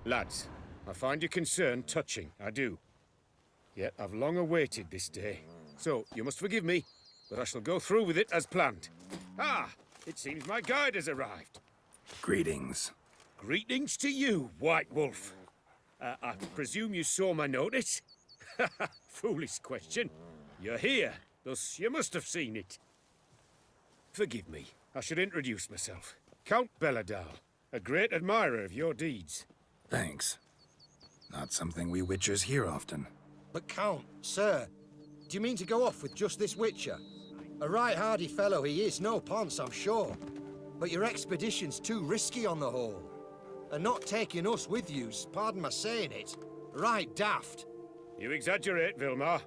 Lads, I find your concern touching, I do. Yet I've long awaited this day. So, you must forgive me, but I shall go through with it as planned. Ah, it seems my guide has arrived. Greetings. Greetings to you, White Wolf. I presume you saw my notice? Foolish question. You're here, thus you must have seen it. Forgive me, I should introduce myself. Count Belladal, a great admirer of your deeds. Thanks. Not something we Witchers hear often. But Count, sir, do you mean to go off with just this Witcher? A right hardy fellow he is, no ponce, I'm sure. But your expedition's too risky on the whole. And not taking us with you's, pardon my saying it, right daft. You exaggerate, Vilmar.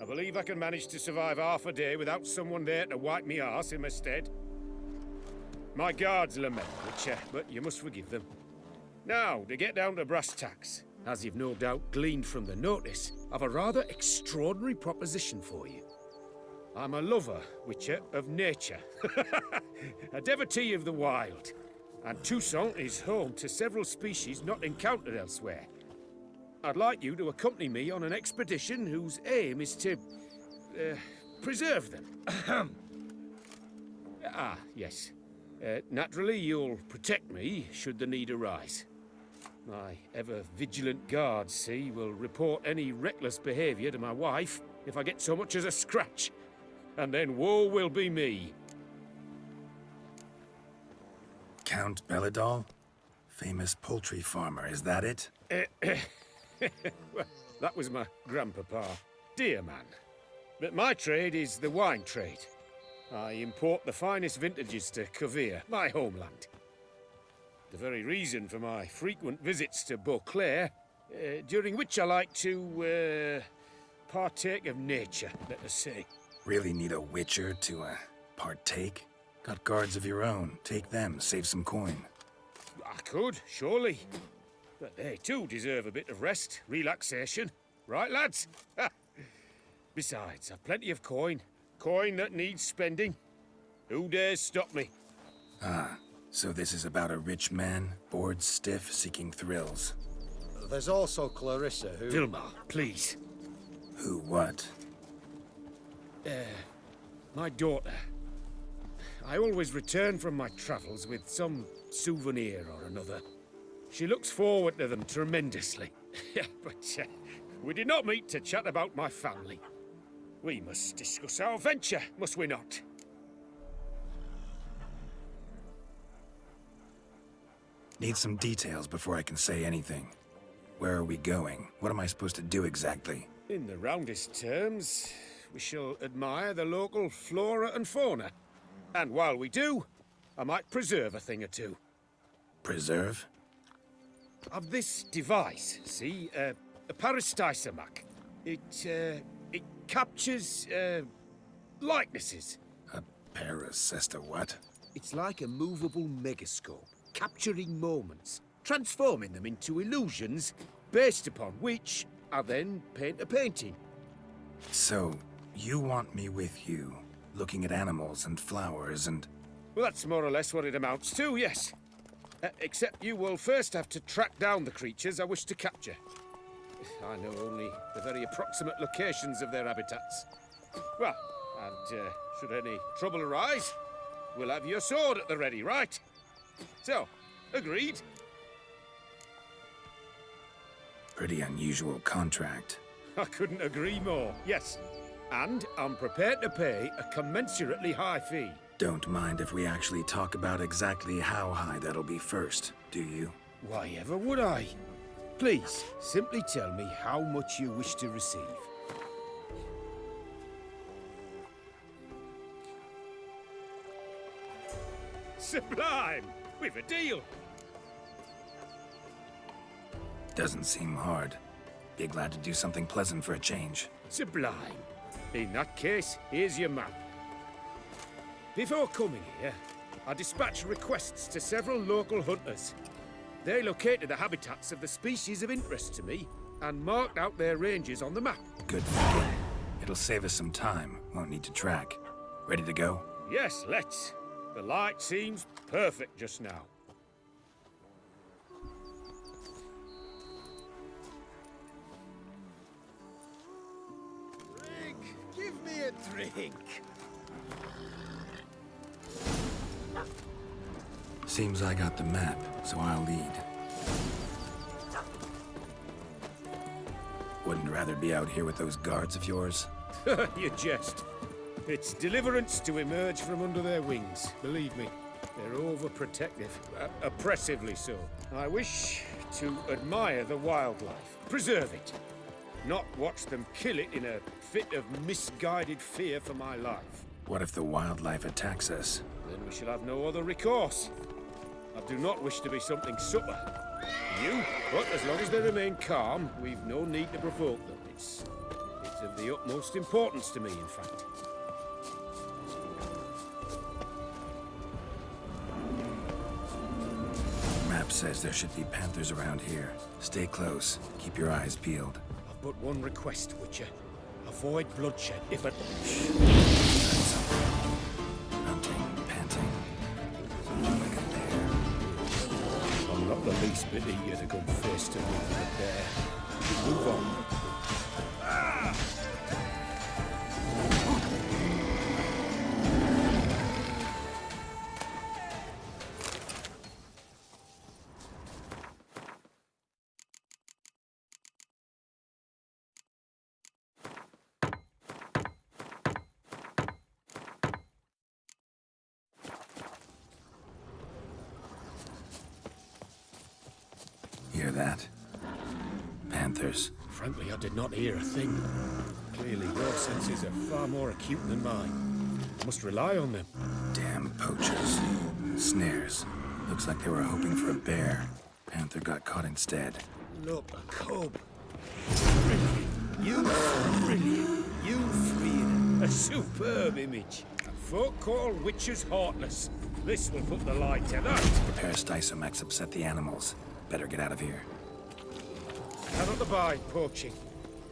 I believe I can manage to survive half a day without someone there to wipe me arse in my stead. My guards lament, Witcher, but you must forgive them. Now, to get down to brass tacks, as you've no doubt gleaned from the notice, I've a rather extraordinary proposition for you. I'm a lover, Witcher, of nature. A devotee of the wild. And Toussaint is home to several species not encountered elsewhere. I'd like you to accompany me on an expedition whose aim is to preserve them. Yes. Naturally, you'll protect me should the need arise. My ever-vigilant guards, see, will report any reckless behavior to my wife if I get so much as a scratch. And then woe will be me. Count Belladal? Famous poultry farmer, is that it? Well, that was my grandpapa. Dear man. But my trade is the wine trade. I import the finest vintages to Coursair, my homeland. The very reason for my frequent visits to Beauclair, during which I like to, partake of nature, let us say. Really need a Witcher to, partake? Got guards of your own. Take them, save some coin. I could, surely. But they too deserve a bit of rest, relaxation. Right, lads? Besides, I've plenty of coin. Coin that needs spending. Who dares stop me? Ah, so this is about a rich man, bored stiff, seeking thrills. There's also Clarissa, who... Vilmar, please. Who what? My daughter. I always return from my travels with some souvenir or another. She looks forward to them tremendously. But we did not meet to chat about my family. We must discuss our venture, must we not? Need some details before I can say anything. Where are we going? What am I supposed to do exactly? In the roundest terms, we shall admire the local flora and fauna. And while we do, I might preserve a thing or two. Preserve? Of this device, see? A parastisomac. It captures, likenesses. A parasesta what? It's like a movable megascope, capturing moments, transforming them into illusions, based upon which I then paint a painting. So, you want me with you, looking at animals and flowers and... Well, that's more or less what it amounts to, yes. Except you will first have to track down the creatures I wish to capture. I know only the very approximate locations of their habitats. Well, and should any trouble arise, we'll have your sword at the ready, right? So, agreed? Pretty unusual contract. I couldn't agree more, yes. And I'm prepared to pay a commensurately high fee. Don't mind if we actually talk about exactly how high that'll be first, do you? Why ever would I? Please, simply tell me how much you wish to receive. Sublime! We've a deal! Doesn't seem hard. Be glad to do something pleasant for a change. Sublime. In that case, here's your map. Before coming here, I dispatched requests to several local hunters. They located the habitats of the species of interest to me and marked out their ranges on the map. Good thinking. It'll save us some time. Won't need to track. Ready to go? Yes, let's. The light seems perfect just now. a drink. Seems I got the map, so I'll lead. Wouldn't rather be out here with those guards of yours? You jest. It's deliverance to emerge from under their wings. Believe me, they're overprotective. Oppressively so. I wish to admire the wildlife. Preserve it. Not watch them kill it in a fit of misguided fear for my life. What if the wildlife attacks us? Then we shall have no other recourse. I do not wish to be something subtle. You, but as long as they remain calm, we've no need to provoke them. It's of the utmost importance to me, in fact. Map says there should be panthers around here. Stay close. Keep your eyes peeled. I've but one request, Witcher. Avoid bloodshed, if at... Grunting, panting. Something like a bear. I'm not the least bit eager to come face to face with a bear. Move on. Hear that? Panthers. Frankly, I did not hear a thing. Clearly, your senses are far more acute than mine. I must rely on them. Damn poachers. Snares. Looks like they were hoping for a bear. Panther got caught instead. Look, a cub. Brilliant. You freed a superb image. Folk call witches heartless. This will put the lie to that. The Peristysomax upset the animals. Better get out of here. Cannot abide poaching.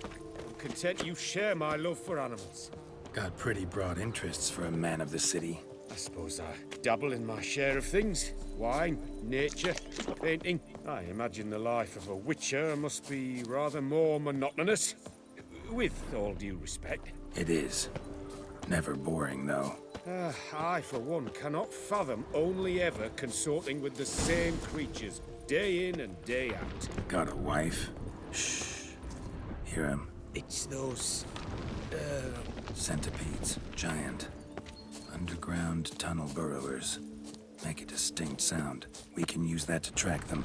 I'm content you share my love for animals. Got pretty broad interests for a man of the city. I suppose I dabble in my share of things. Wine, nature, painting. I imagine the life of a witcher must be rather more monotonous. With all due respect. It is. Never boring, though. I, for one, cannot fathom only ever consorting with the same creatures, day in and day out. Got a wife? Shh. Hear him. It's those... Centipedes. Giant. Underground tunnel burrowers. Make a distinct sound. We can use that to track them.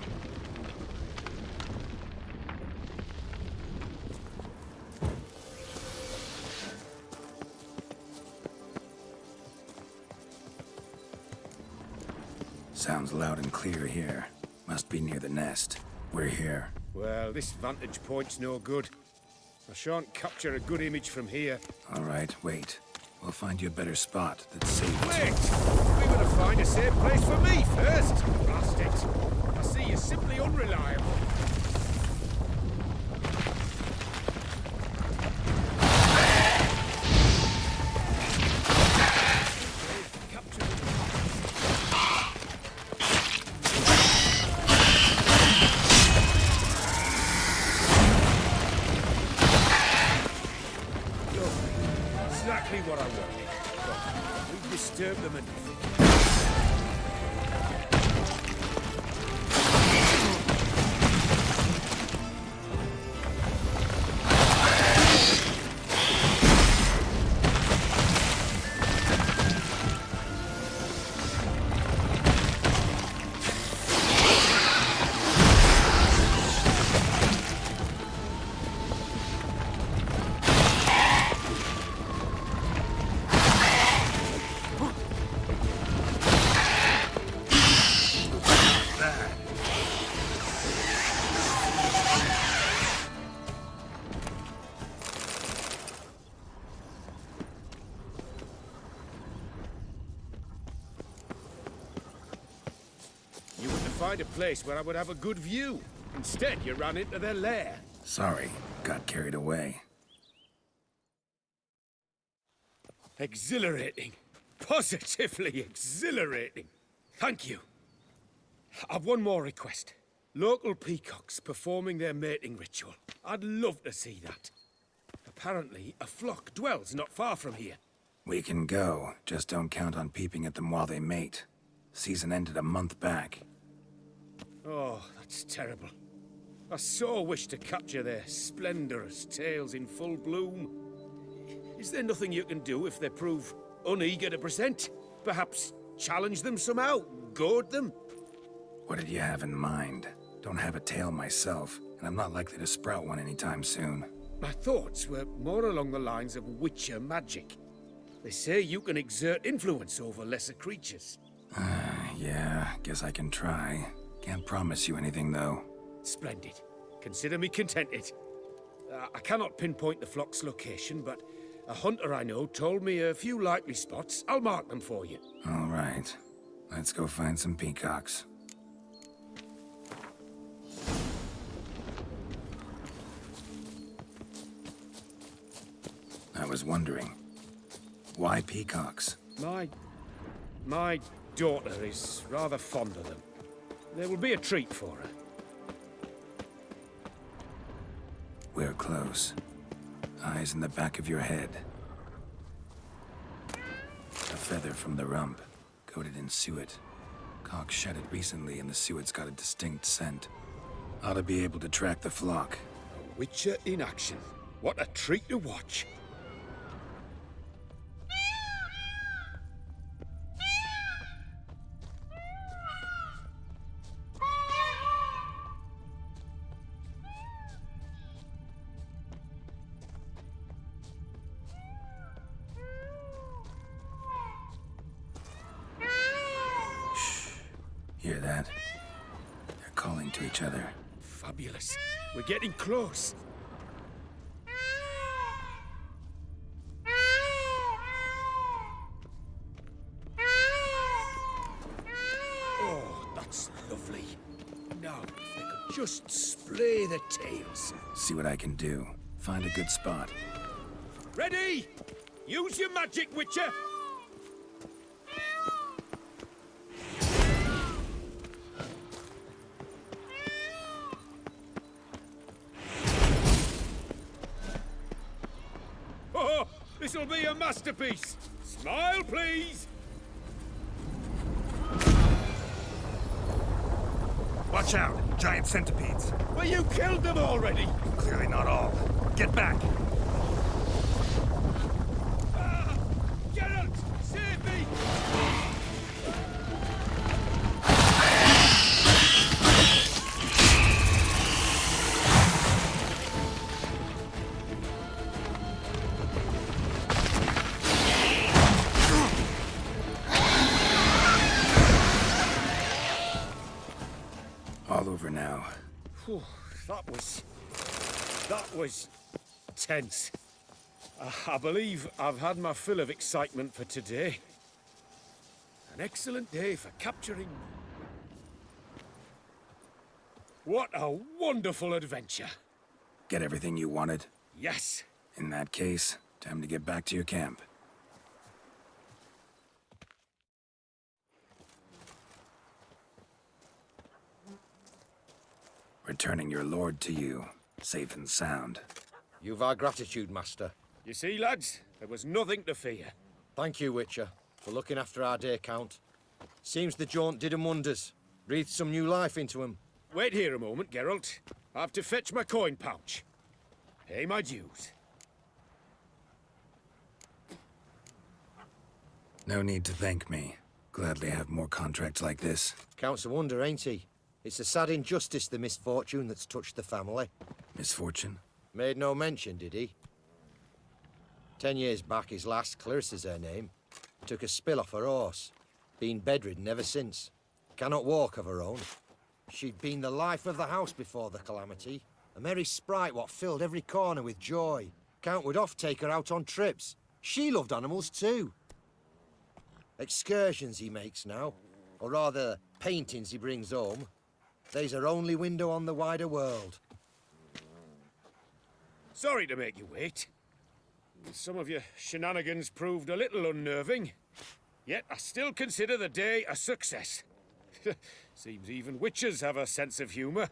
Sounds loud and clear here. Must be near the nest. We're here. Well, this vantage point's no good. I shan't capture a good image from here. All right, wait. We'll find you a better spot that's safe. Wait! We were to find a safe place for me first. Blast it. I see you're simply unreliable. Exactly what I wanted. But we disturbed them enough. Find a place where I would have a good view. Instead, you ran into their lair. Sorry, got carried away. Exhilarating. Positively exhilarating. Thank you. I've one more request. Local peacocks performing their mating ritual. I'd love to see that. A Apparently, a flock dwells not far from here. We can go, just don't count on peeping at them while they mate. Season ended a month back. Oh, that's terrible. I so wish to capture their splendorous tails in full bloom. Is there nothing you can do if they prove uneager to present? Perhaps challenge them somehow? Goad them? What did you have in mind? Don't have a tail myself, and I'm not likely to sprout one anytime soon. My thoughts were more along the lines of witcher magic. They say you can exert influence over lesser creatures. Yeah, guess I can try. Can't promise you anything, though. Splendid. Consider me contented. I cannot pinpoint the flock's location, but a hunter I know told me a few likely spots. I'll mark them for you. All right. Let's go find some peacocks. I was wondering, why peacocks? My daughter is rather fond of them. There will be a treat for her. We're close. Eyes in the back of your head. A feather from the rump, coated in suet. Cock shed it recently and the suet's got a distinct scent. Ought to be able to track the flock. A witcher in action. What a treat to watch. Hear that? They're calling to each other. Fabulous. We're getting close. Oh, that's lovely. Now, if they could just splay their tails. See what I can do. Find a good spot. Ready? Use your magic, Witcher! Oh, this'll be a masterpiece! Smile, please! Watch out! Giant centipedes. Well, you killed them already! Clearly not all. Get back! Ah! Geralt! Save me! All over now. Whew, that was tense. I believe I've had my fill of excitement for today. An excellent day for capturing... What a wonderful adventure. Get everything you wanted? Yes. In that case, time to get back to your camp. Returning your lord to you, safe and sound. You've our gratitude, Master. You see, lads, there was nothing to fear. Thank you, Witcher, for looking after our day count. Seems the jaunt did 'em wonders. Breathed some new life into 'em. Wait here a moment, Geralt. I have to fetch my coin pouch. Pay my dues. No need to thank me. Gladly have more contracts like this. Counts a wonder, ain't he? It's a sad injustice, the misfortune that's touched the family. Misfortune? Made no mention, did he? 10 years back, his lass, Clarissa's her name, took a spill off her horse. Been bedridden ever since. Cannot walk of her own. She'd been the life of the house before the calamity. A merry sprite what filled every corner with joy. Count would oft take her out on trips. She loved animals too. Excursions he makes now, or rather, paintings he brings home. They's her only window on the wider world. Sorry to make you wait. Some of your shenanigans proved a little unnerving. Yet I still consider the day a success. Seems even witches have a sense of humour.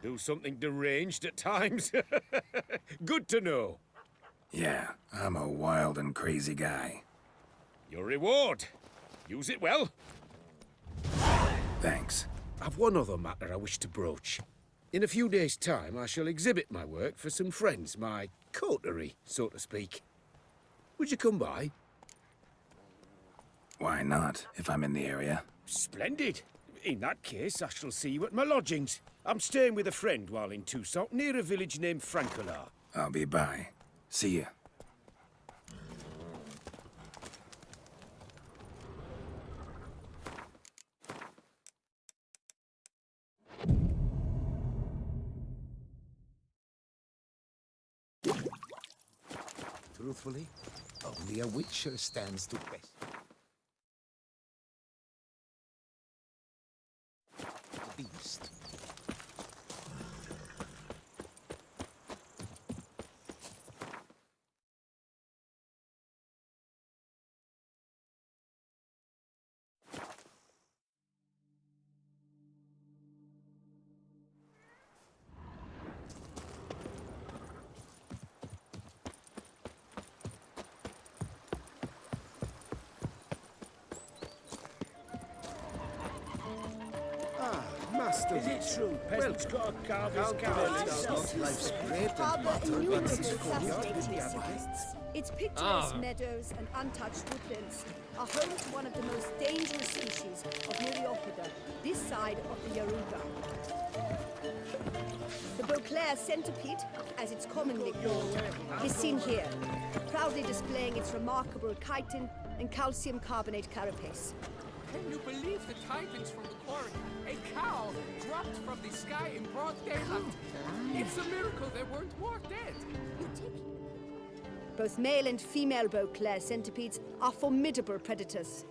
Do something deranged at times. Good to know. Yeah, I'm a wild and crazy guy. Your reward. Use it well. Thanks. I've one other matter I wish to broach. In a few days' time, I shall exhibit my work for some friends, my coterie, so to speak. Would you come by? Why not, if I'm in the area? Splendid. In that case, I shall see you at my lodgings. I'm staying with a friend while in Toussaint, near a village named FRACTAL. I'll be by. See ya. Truthfully, only a witcher stands to best. The beast. Master, is it true? Peasants got a carver's Life's great Harbour and innumerable fascinating sights. Its picturesque meadows and untouched woodlands are home to one of the most dangerous species of Myriopode, this side of the Yaruga. The Beauclair centipede, as it's commonly called, is seen here, proudly displaying its remarkable chitin and calcium carbonate carapace. Can you believe the tidings from the quarry? A cow dropped from the sky in broad daylight. It's a miracle there weren't more dead. Both male and female Beauclair centipedes are formidable predators.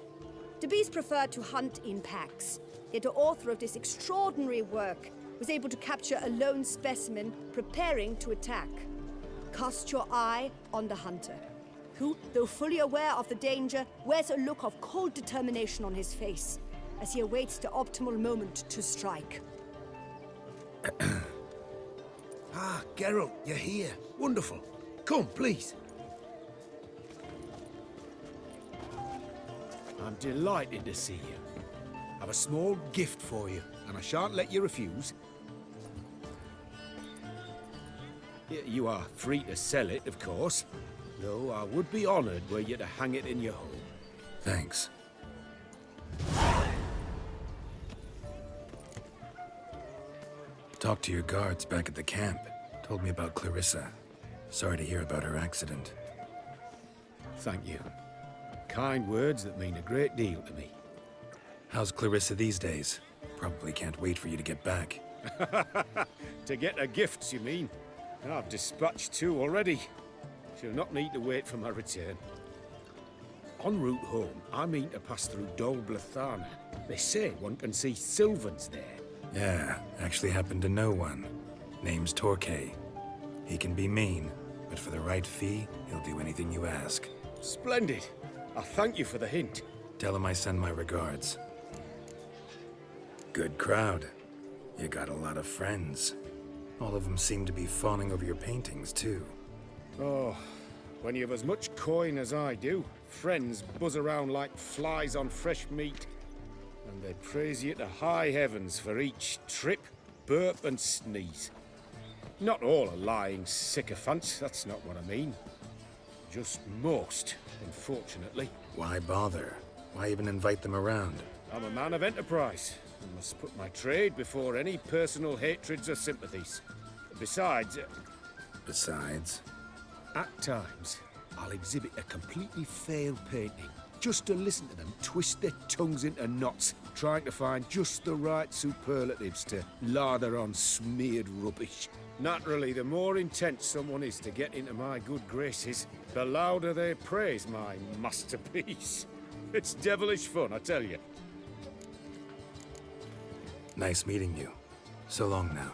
The bees prefer to hunt in packs, yet the author of this extraordinary work was able to capture a lone specimen preparing to attack. Cast your eye on the hunter, who, though fully aware of the danger, wears a look of cold determination on his face as he awaits the optimal moment to strike. Ah, Geralt, you're here. Wonderful. Come, please. I'm delighted to see you. I've a small gift for you, and I shan't let you refuse. You are free to sell it, of course, though I would be honoured were you to hang it in your home. Thanks. Talked to your guards back at the camp. Told me about Clarissa. Sorry to hear about her accident. Thank you. Kind words that mean a great deal to me. How's Clarissa these days? Probably can't wait for you to get back. To get her gifts, you mean? I've dispatched 2 already. She'll not need to wait for my return. En route home, I mean to pass through Dol Blathana. They say one can see Sylvans there. Yeah, actually happen to know one. Name's Torquay. He can be mean, but for the right fee, he'll do anything you ask. Splendid. I thank you for the hint. Tell him I send my regards. Good crowd. You got a lot of friends. All of them seem to be fawning over your paintings, too. Oh, when you have as much coin as I do, friends buzz around like flies on fresh meat. And they praise you to high heavens for each trip, burp and sneeze. Not all are lying sycophants, that's not what I mean. Just most, unfortunately. Why bother? Why even invite them around? I'm a man of enterprise, and must put my trade before any personal hatreds or sympathies. Besides, at times, I'll exhibit a completely failed painting, just to listen to them twist their tongues into knots, trying to find just the right superlatives to lather on smeared rubbish. Naturally, the more intent someone is to get into my good graces, the louder they praise my masterpiece. It's devilish fun, I tell you. Nice meeting you. So long now.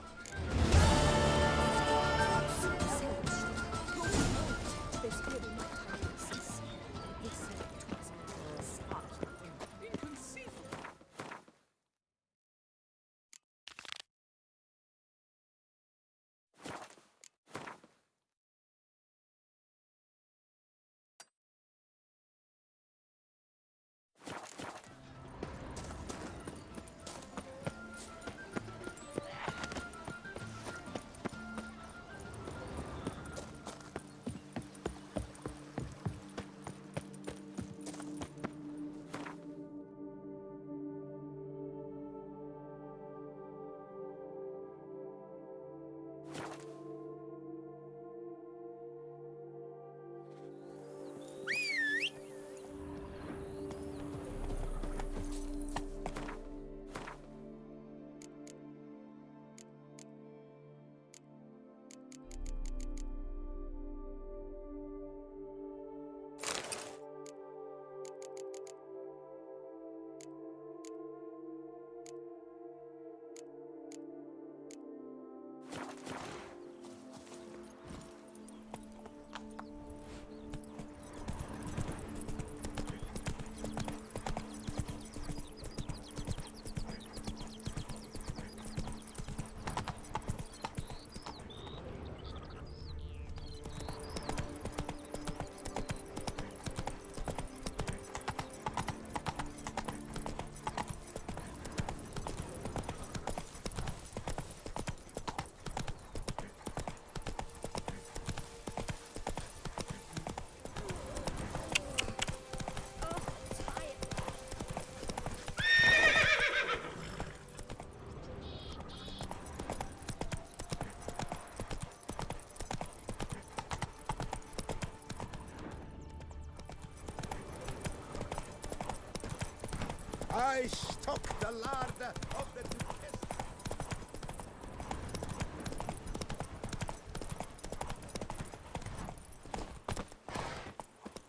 I stock the larder of the Duchess.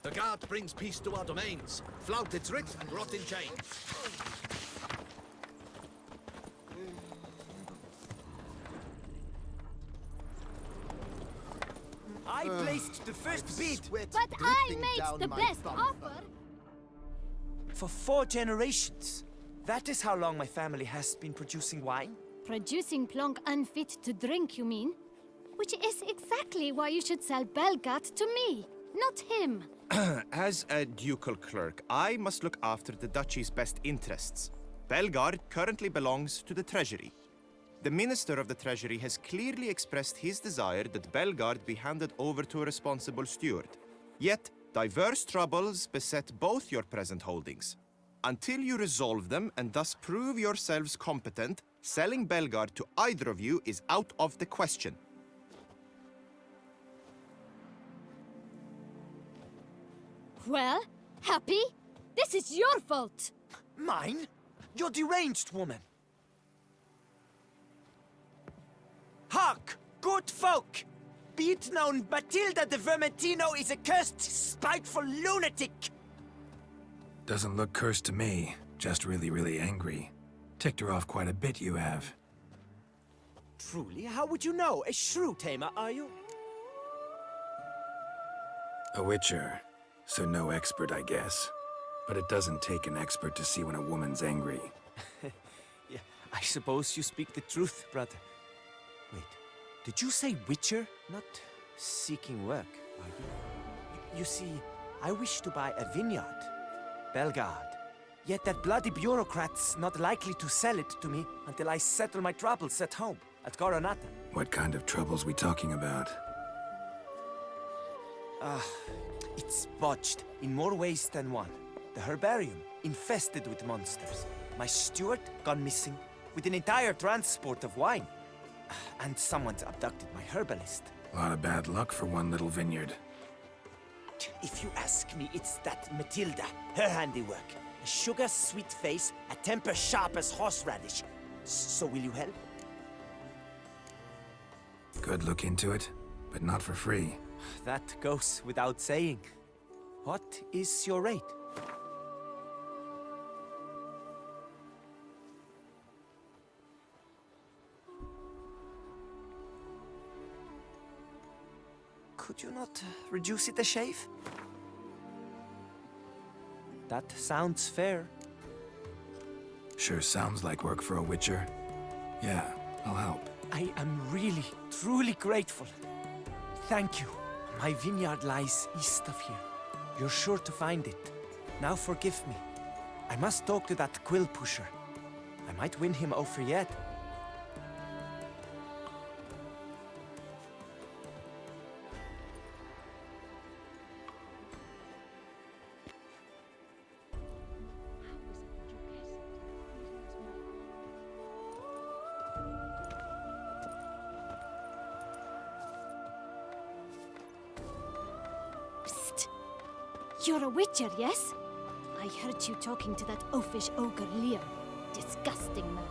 The guard brings peace to our domains. Flout its writ and rot in chains. I placed the first bid Sweat But I dripping made down the my best bum. offer. for 4 generations. That is how long my family has been producing wine. Producing plonk unfit to drink, you mean? Which is exactly why you should sell Belgat to me, not him. As a ducal clerk, I must look after the duchy's best interests. Belgard currently belongs to the treasury. The minister of the treasury has clearly expressed his desire that Belgard be handed over to a responsible steward. Yet, diverse troubles beset both your present holdings. Until you resolve them and thus prove yourselves competent, selling Belgard to either of you is out of the question. Well, happy? This is your fault. Mine? You're deranged, woman. Hark, good folk! Be it known, Matilda de Vermentino is a cursed, spiteful lunatic! Doesn't look cursed to me. Just really, really angry. Ticked her off quite a bit, you have. Truly, how would you know? A shrew tamer, are you? A witcher. So no expert, I guess. But it doesn't take an expert to see when a woman's angry. Yeah, I suppose you speak the truth, brother. Wait, did you say witcher? Not seeking work, are you? You see, I wish to buy a vineyard. Belgard. Yet that bloody bureaucrat's not likely to sell it to me until I settle my troubles at home, at Coronata. What kind of troubles we talking about? It's botched in more ways than one. The herbarium, infested with monsters. My steward, gone missing, with an entire transport of wine. And someone's abducted my herbalist. A lot of bad luck for one little vineyard. If you ask me, it's that Matilda, her handiwork. A sugar-sweet face, a temper sharp as horseradish. So will you help? Good look into it, but not for free. That goes without saying. What is your rate? Could you not reduce it a shave? That sounds fair. Sure sounds like work for a witcher. Yeah, I'll help. I am really, truly grateful. Thank you. My vineyard lies east of here. You're sure to find it. Now forgive me. I must talk to that quill pusher. I might win him over yet. Psst. You're a witcher, yes? I heard you talking to that oafish ogre Liam. Disgusting man.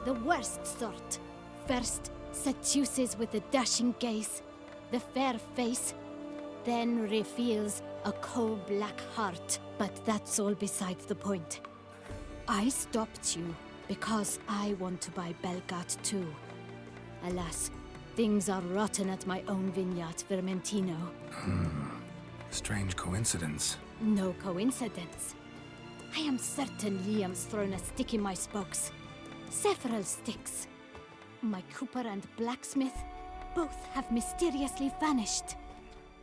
The worst sort. First, seduces with a dashing gaze, the fair face, then reveals a coal-black heart. But that's all besides the point. I stopped you because I want to buy Belgat too. Alas, things are rotten at my own vineyard, Vermentino. Strange coincidence. No coincidence. I am certain Liam's thrown a stick in my spokes. Several sticks. My cooper and blacksmith both have mysteriously vanished.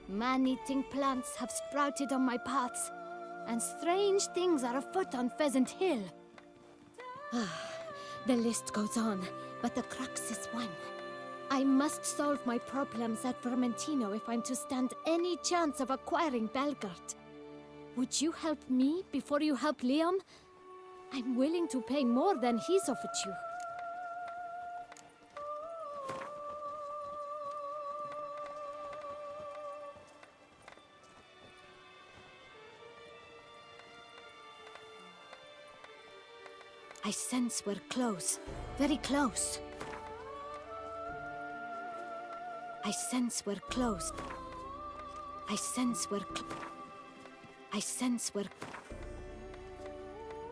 Man-eating plants have sprouted on my paths, and strange things are afoot on Pheasant Hill. The list goes on, but the crux is one. I must solve my problems at Vermentino if I'm to stand any chance of acquiring Belgard. Would you help me before you help Liam? I'm willing to pay more than he's offered you. I sense we're close. Very close. I sense we're close. I sense we're I sense we're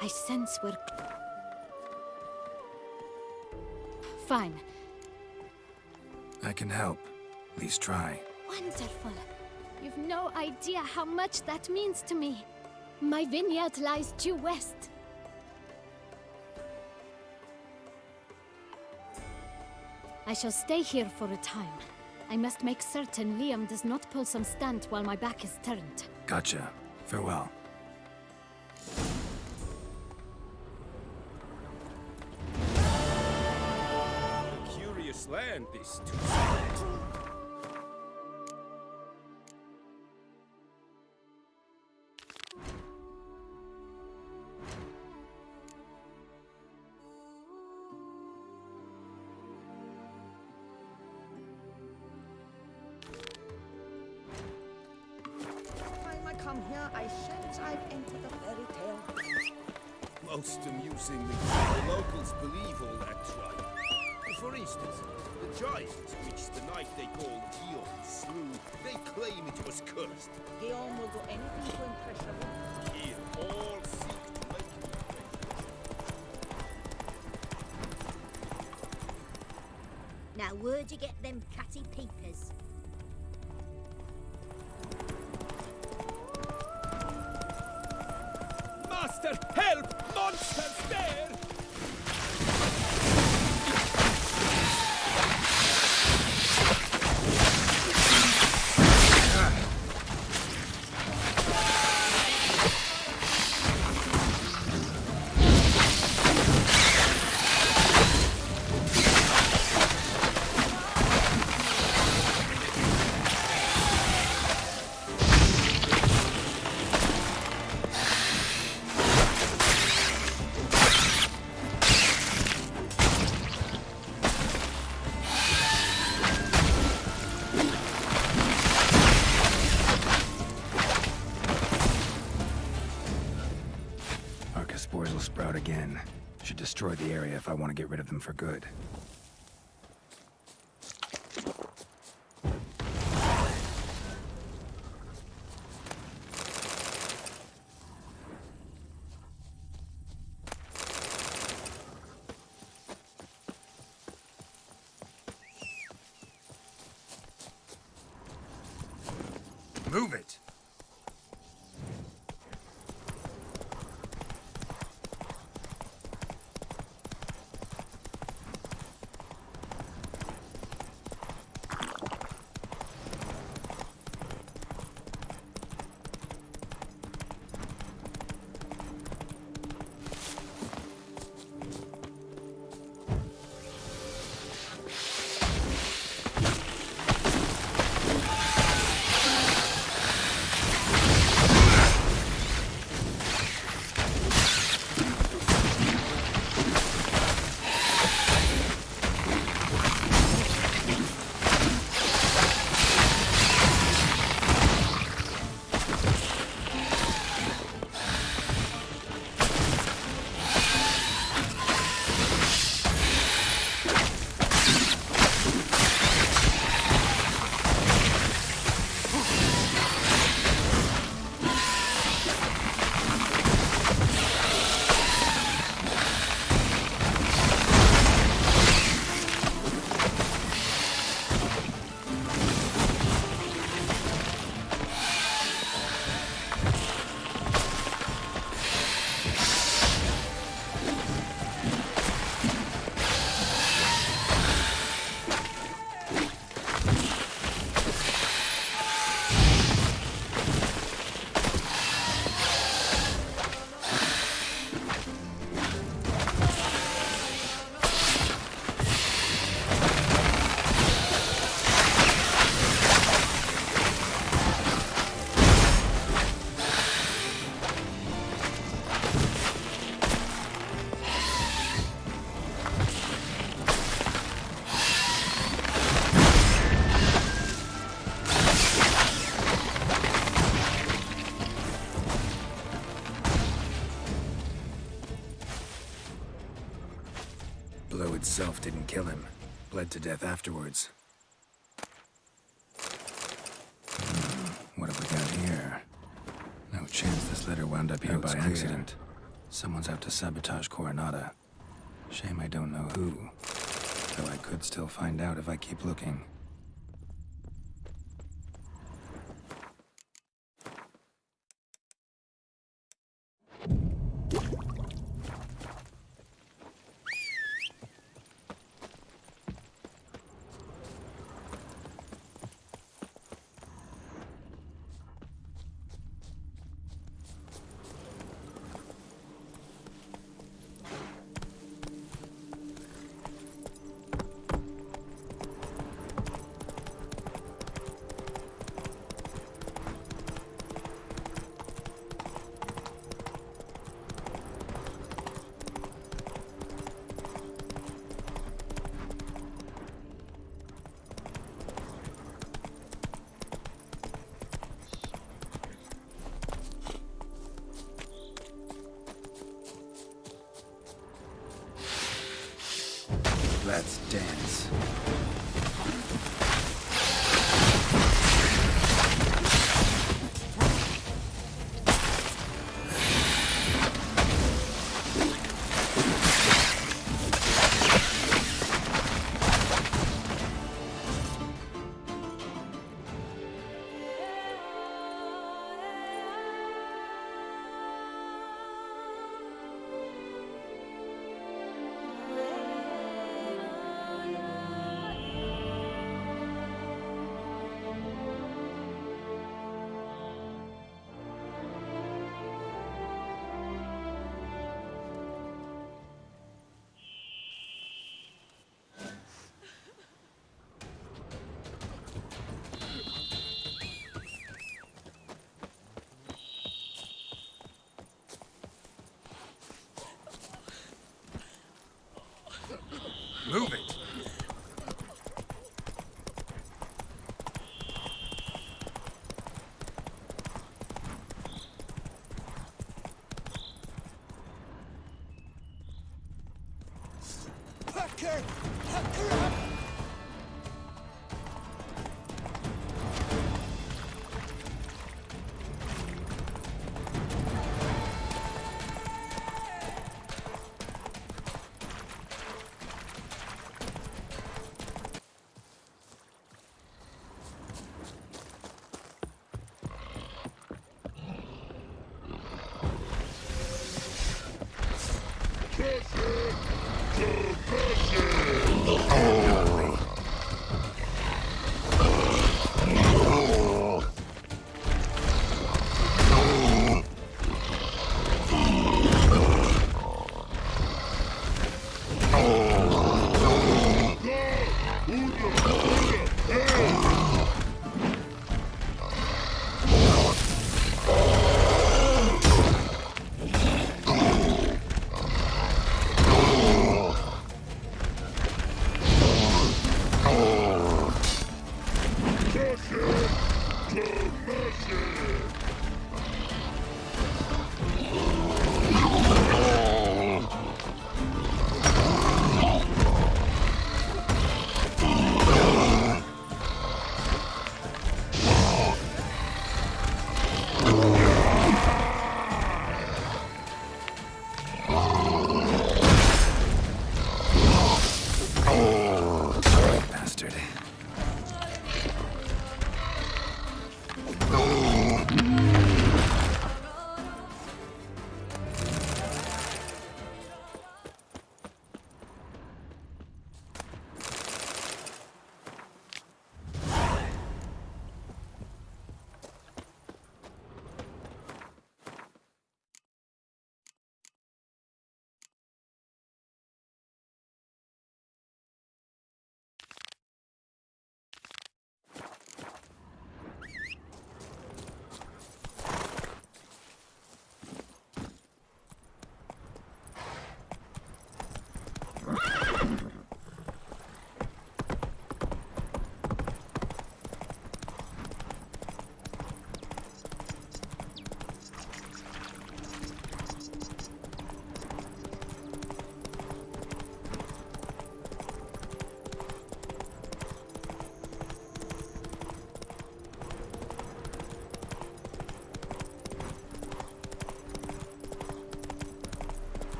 I sense we're Fine. I can help. At least try. Wonderful. You've no idea how much that means to me. My vineyard lies due west. I shall stay here for a time. I must make certain Liam does not pull some stunt while my back is turned. Gotcha. Farewell. Curious land, this too. Come here, I sense I've entered a fairy tale. Most amusingly, the locals believe all that tribe. For instance, the giants, which the knight they call Guillaume slew, they claim it was cursed. Guillaume will do anything to impress you. Here, all seek to make it Now, where'd you get them catty peepers? Master, help! Monsters there! Spores will sprout again. Should destroy the area if I want to get rid of them for good. Move it! himself didn't kill him. Bled to death afterwards. What have we got here? No chance this letter wound up here by accident. Someone's out to sabotage Coronata. Shame I don't know who. Though I could still find out if I keep looking. Let's dance. Move it! Hacker! Hacker!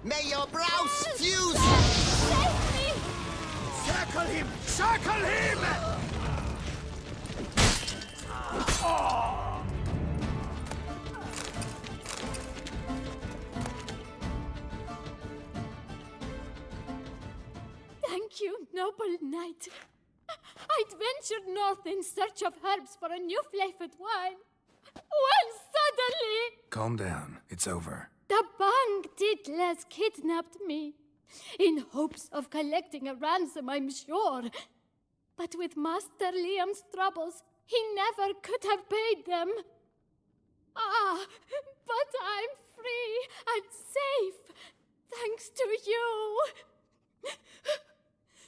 May your brows fuse! Save me! Circle him! Circle him! Thank you, noble knight. I'd ventured north in search of herbs for a new flavored wine. When suddenly, Calm down. It's over. the Bang Diddlers kidnapped me. In hopes of collecting a ransom, I'm sure. But with Master Liam's troubles, he never could have paid them. Ah, but I'm free and safe, thanks to you.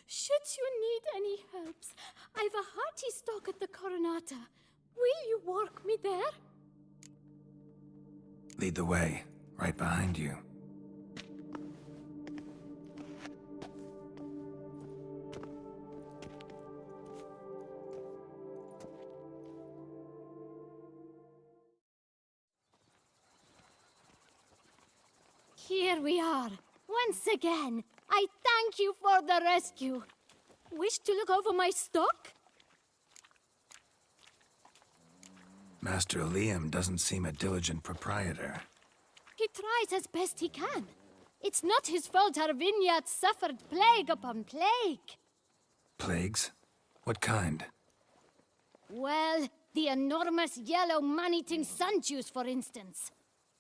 Should you need any herbs, I've a hearty stock at the Coronata. Will you walk me there? Lead the way. Right behind you. Here we are. Once again, I thank you for the rescue. Wish to look over my stock? Master Liam doesn't seem a diligent proprietor. He tries as best he can. It's not his fault our vineyard suffered plague upon plague. Plagues? What kind? Well, the enormous yellow man-eating sun juice, for instance.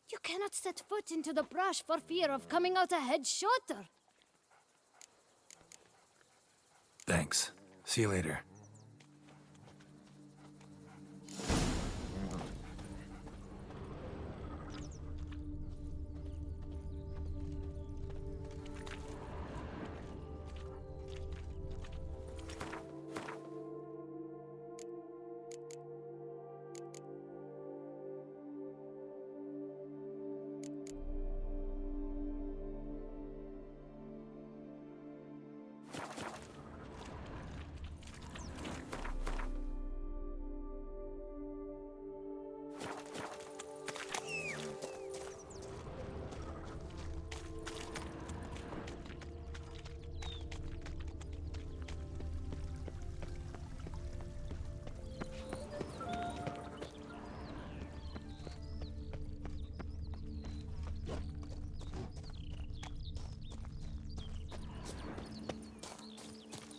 You cannot set foot into the brush for fear of coming out ahead shorter. Thanks. See you later.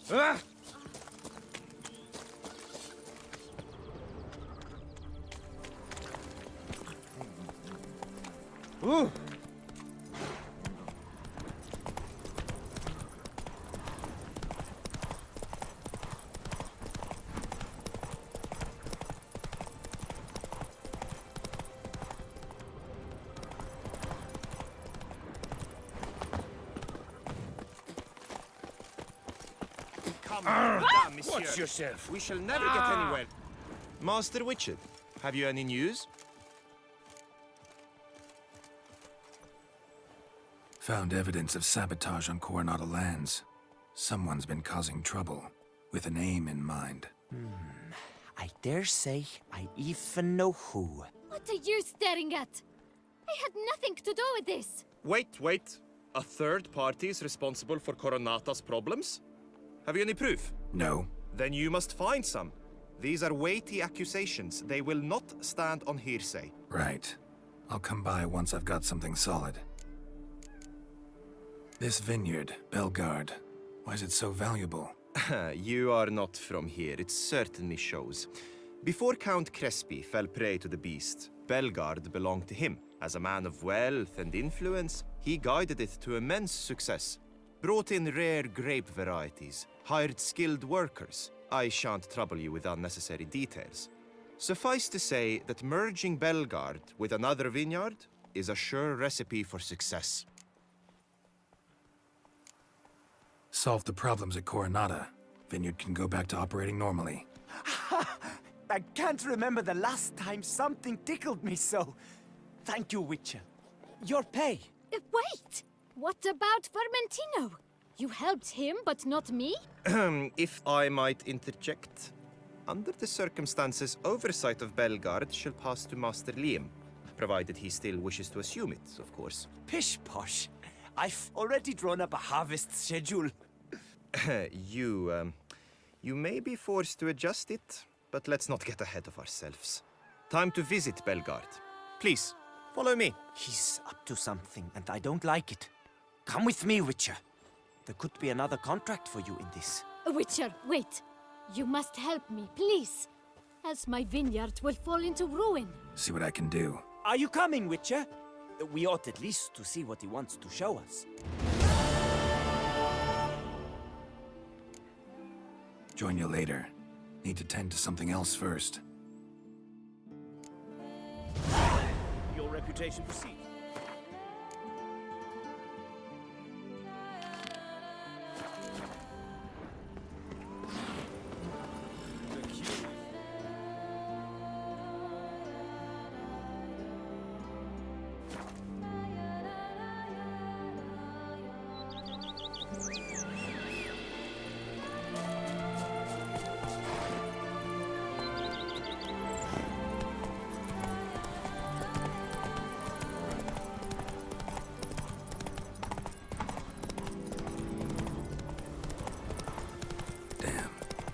Ah! Ooh! Watch yourself. We shall never get anywhere. Master Witcher, have you any news? Found evidence of sabotage on Coronata lands. Someone's been causing trouble, with an aim in mind. I dare say I even know who. What are you staring at? I had nothing to do with this. Wait. A third party is responsible for Coronata's problems? Have you any proof? No. Then you must find some. These are weighty accusations. They will not stand on hearsay. Right. I'll come by once I've got something solid. This vineyard, Bellegarde, why is it so valuable? You are not from here, it certainly shows. Before Count Crespi fell prey to the beast, Bellegarde belonged to him. As a man of wealth and influence, he guided it to immense success. Brought in rare grape varieties, hired skilled workers. I shan't trouble you with unnecessary details. Suffice to say that merging Bellegarde with another vineyard is a sure recipe for success. Solve the problems at Coronata. Vineyard can go back to operating normally. I can't remember the last time something tickled me so. Thank you, Witcher. Your pay. Wait! What about Vermentino? You helped him, but not me? If I might interject, under the circumstances, oversight of Bellegarde shall pass to Master Liam, provided he still wishes to assume it, of course. Pish-posh. I've already drawn up a harvest schedule. You may be forced to adjust it, but let's not get ahead of ourselves. Time to visit Belgard. Please, follow me. He's up to something, and I don't like it. Come with me, Witcher. There could be another contract for you in this. Witcher, wait. You must help me, please. Else my vineyard will fall into ruin. See what I can do. Are you coming, Witcher? We ought at least to see what he wants to show us. Join you later. Need to tend to something else first. Your reputation precedes.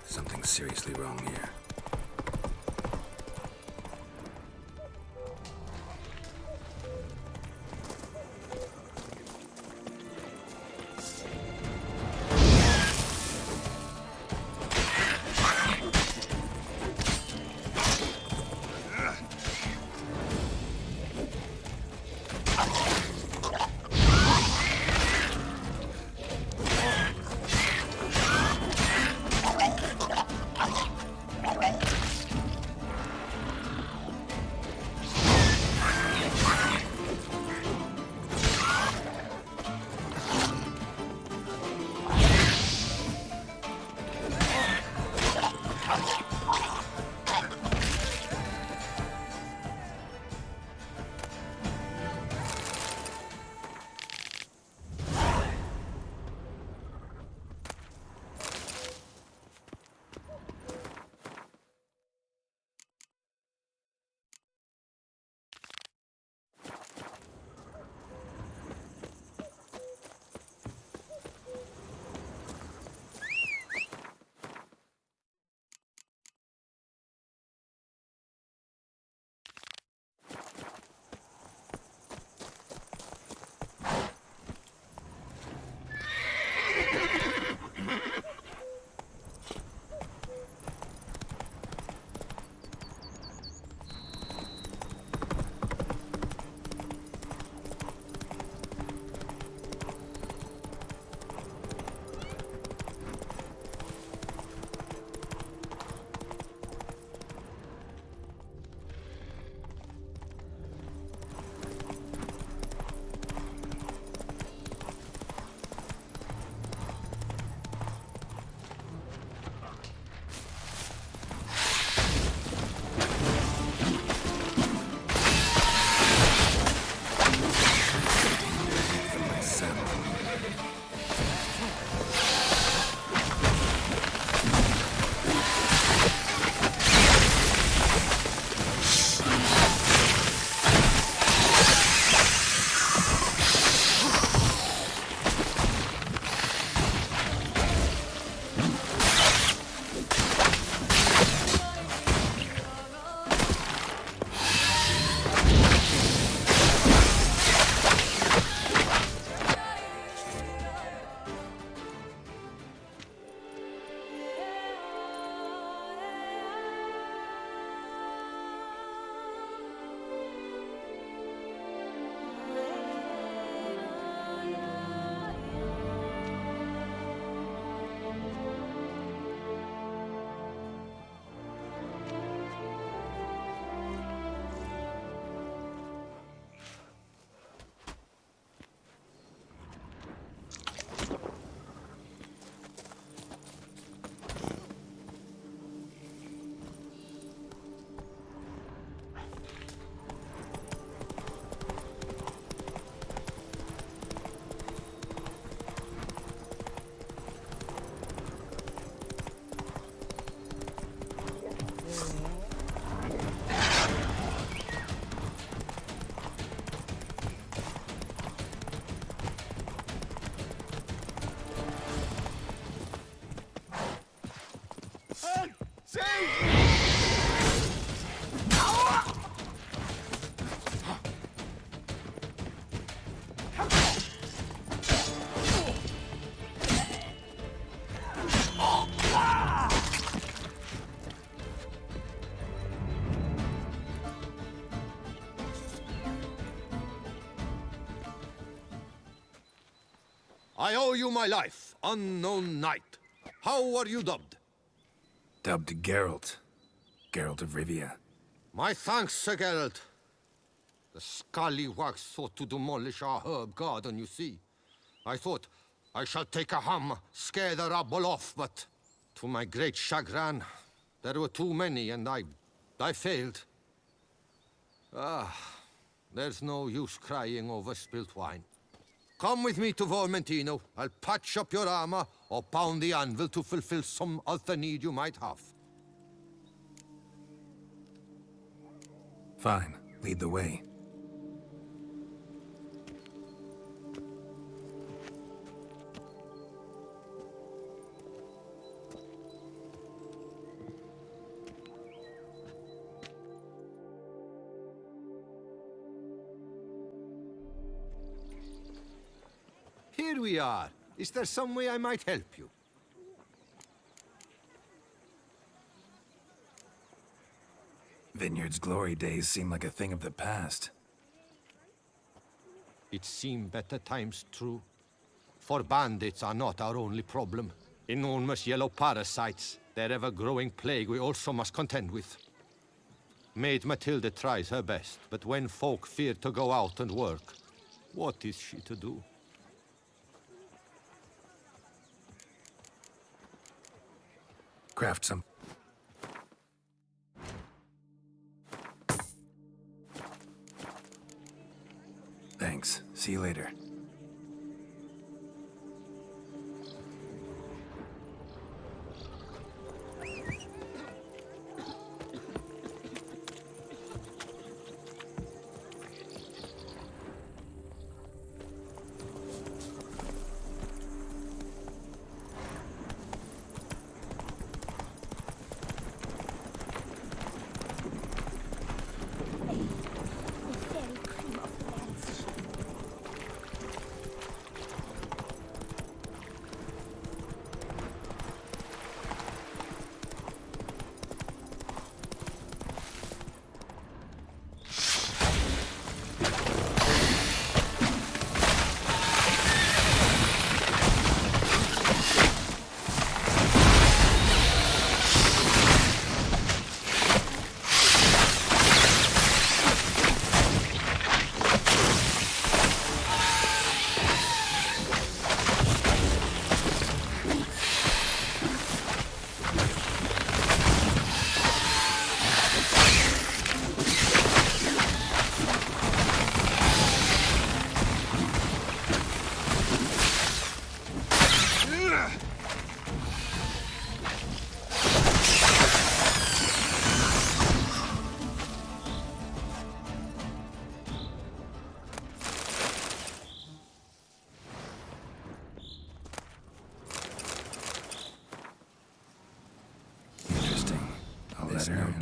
Something's seriously wrong here. I owe you my life, unknown knight. How are you dubbed? Dubbed Geralt. Geralt of Rivia. My thanks, Sir Geralt. The scallywags sought to demolish our herb garden, you see. I thought, I shall take a hammer, scare the rabble off, but to my great chagrin, there were too many, and I failed. There's no use crying over spilt wine. Come with me to Vormentino. I'll patch up your armor or pound the anvil to fulfill some other need you might have. Fine. Lead the way. Here we are. Is there some way I might help you? Vineyard's glory days seem like a thing of the past. It seemed better times, true. For bandits are not our only problem. Enormous yellow parasites, their ever-growing plague we also must contend with. Maid Matilda tries her best, but when folk fear to go out and work, what is she to do? Craft some. Thanks. See you later.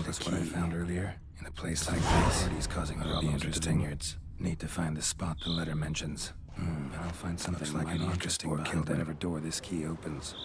Plus what I found earlier. In a place like this, parties causing problems with the vineyards. Need to find the spot the letter mentions. And I'll find something like an interesting or killed whatever door this key opens.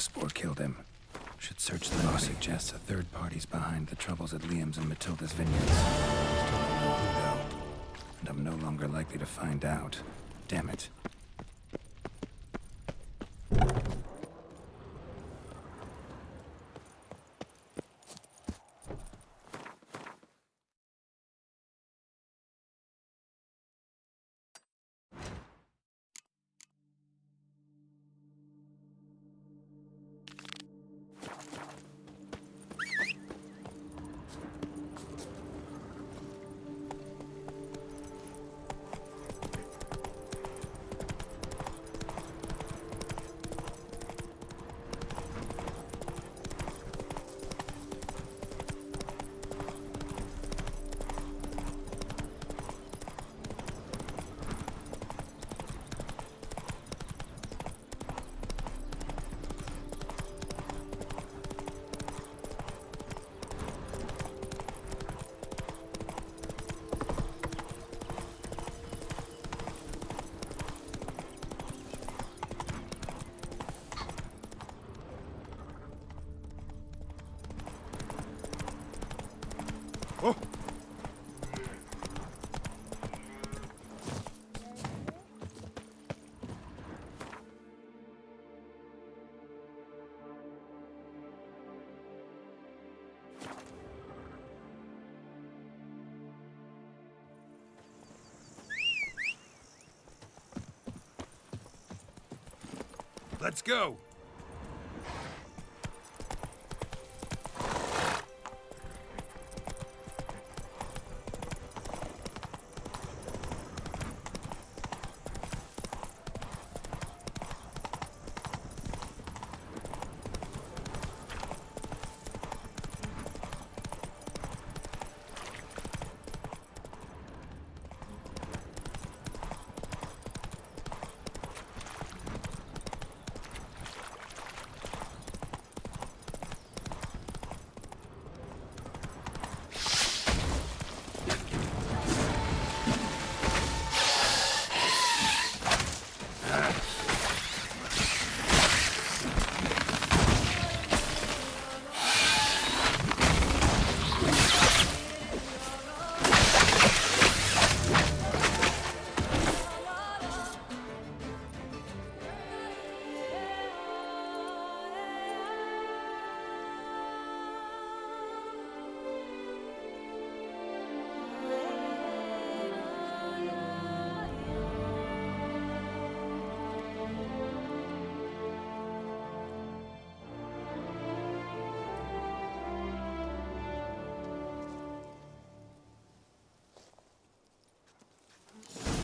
spore killed him. Should search the law suggests a third party's behind the troubles at Liam's and Matilda's vineyards. Still don't know who though. And I'm no longer likely to find out. Damn it. Let's go.